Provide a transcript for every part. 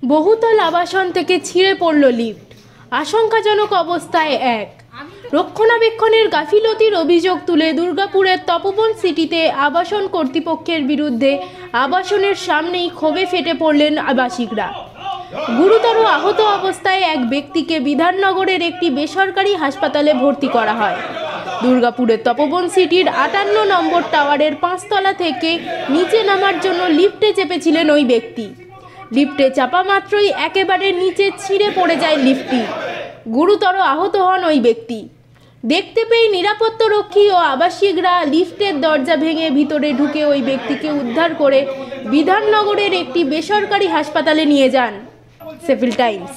বহুতল আবাসন থেকে ছিঁড়ে পড়ল লিফট, আশঙ্কাজনক অবস্থায় এক। রক্ষণাবেক্ষণের গাফিলতির অভিযোগ তুলে দুর্গাপুরের তপোবন সিটিতে আবাসন কর্তৃপক্ষের বিরুদ্ধে আবাসনের সামনেই ক্ষোভে ফেটে পড়লেন আবাসিকরা। গুরুতর আহত অবস্থায় এক ব্যক্তিকে বিধাননগরের একটি বেসরকারি হাসপাতালে ভর্তি করা হয়। দুর্গাপুরের তপোবন সিটির 58 নম্বর টাওয়ারের 5 তলা থেকে নিচে নামার জন্য লিফটে চেপেছিলেন ওই ব্যক্তি। লিফটে চাপা মাত্রই একেবারে নিচে ছিঁড়ে পড়ে যায় লিফটটি। গুরুতর আহত হন ওই ব্যক্তি। দেখতে পেয়ে নিরাপত্তারক্ষী ও আবাসিকরা লিফটের দরজা ভেঙে ভিতরে ঢুকে ওই ব্যক্তিকে উদ্ধার করে বিধাননগরের একটি বেসরকারি হাসপাতালে নিয়ে যান। সেফিল টাইমস।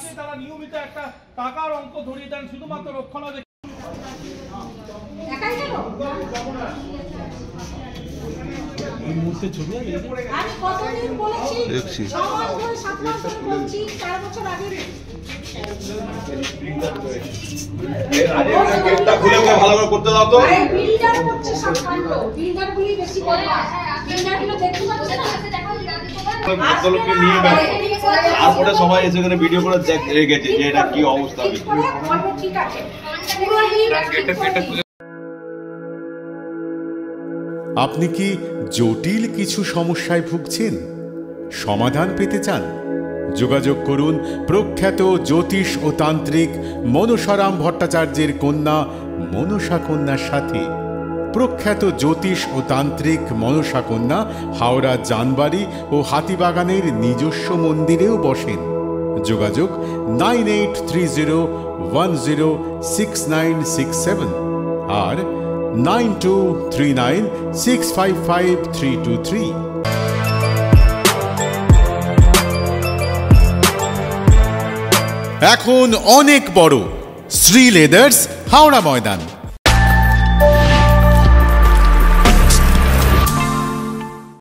সবাই এসে ভিডিও করে রেখেছে যে এটা কি অবস্থা। আপনি কি জটিল কিছু সমস্যায় ভুগছেন, সমাধান পেতে চান? যোগাযোগ করুন প্রখ্যাত জ্যোতিষ ও তান্ত্রিক মনসারাম ভট্টাচার্যের কন্যা মনসা কন্যার সাথে। প্রখ্যাত জ্যোতিষ ও তান্ত্রিক মনসা কন্যা হাওড়া জানবাড়ি ও হাতিবাগানের নিজস্ব মন্দিরেও বসেন। যোগাযোগ 9830106967 আর 9239655323। এখন অনেক বড় শ্রী লেদার্স হাওড়া ময়দান।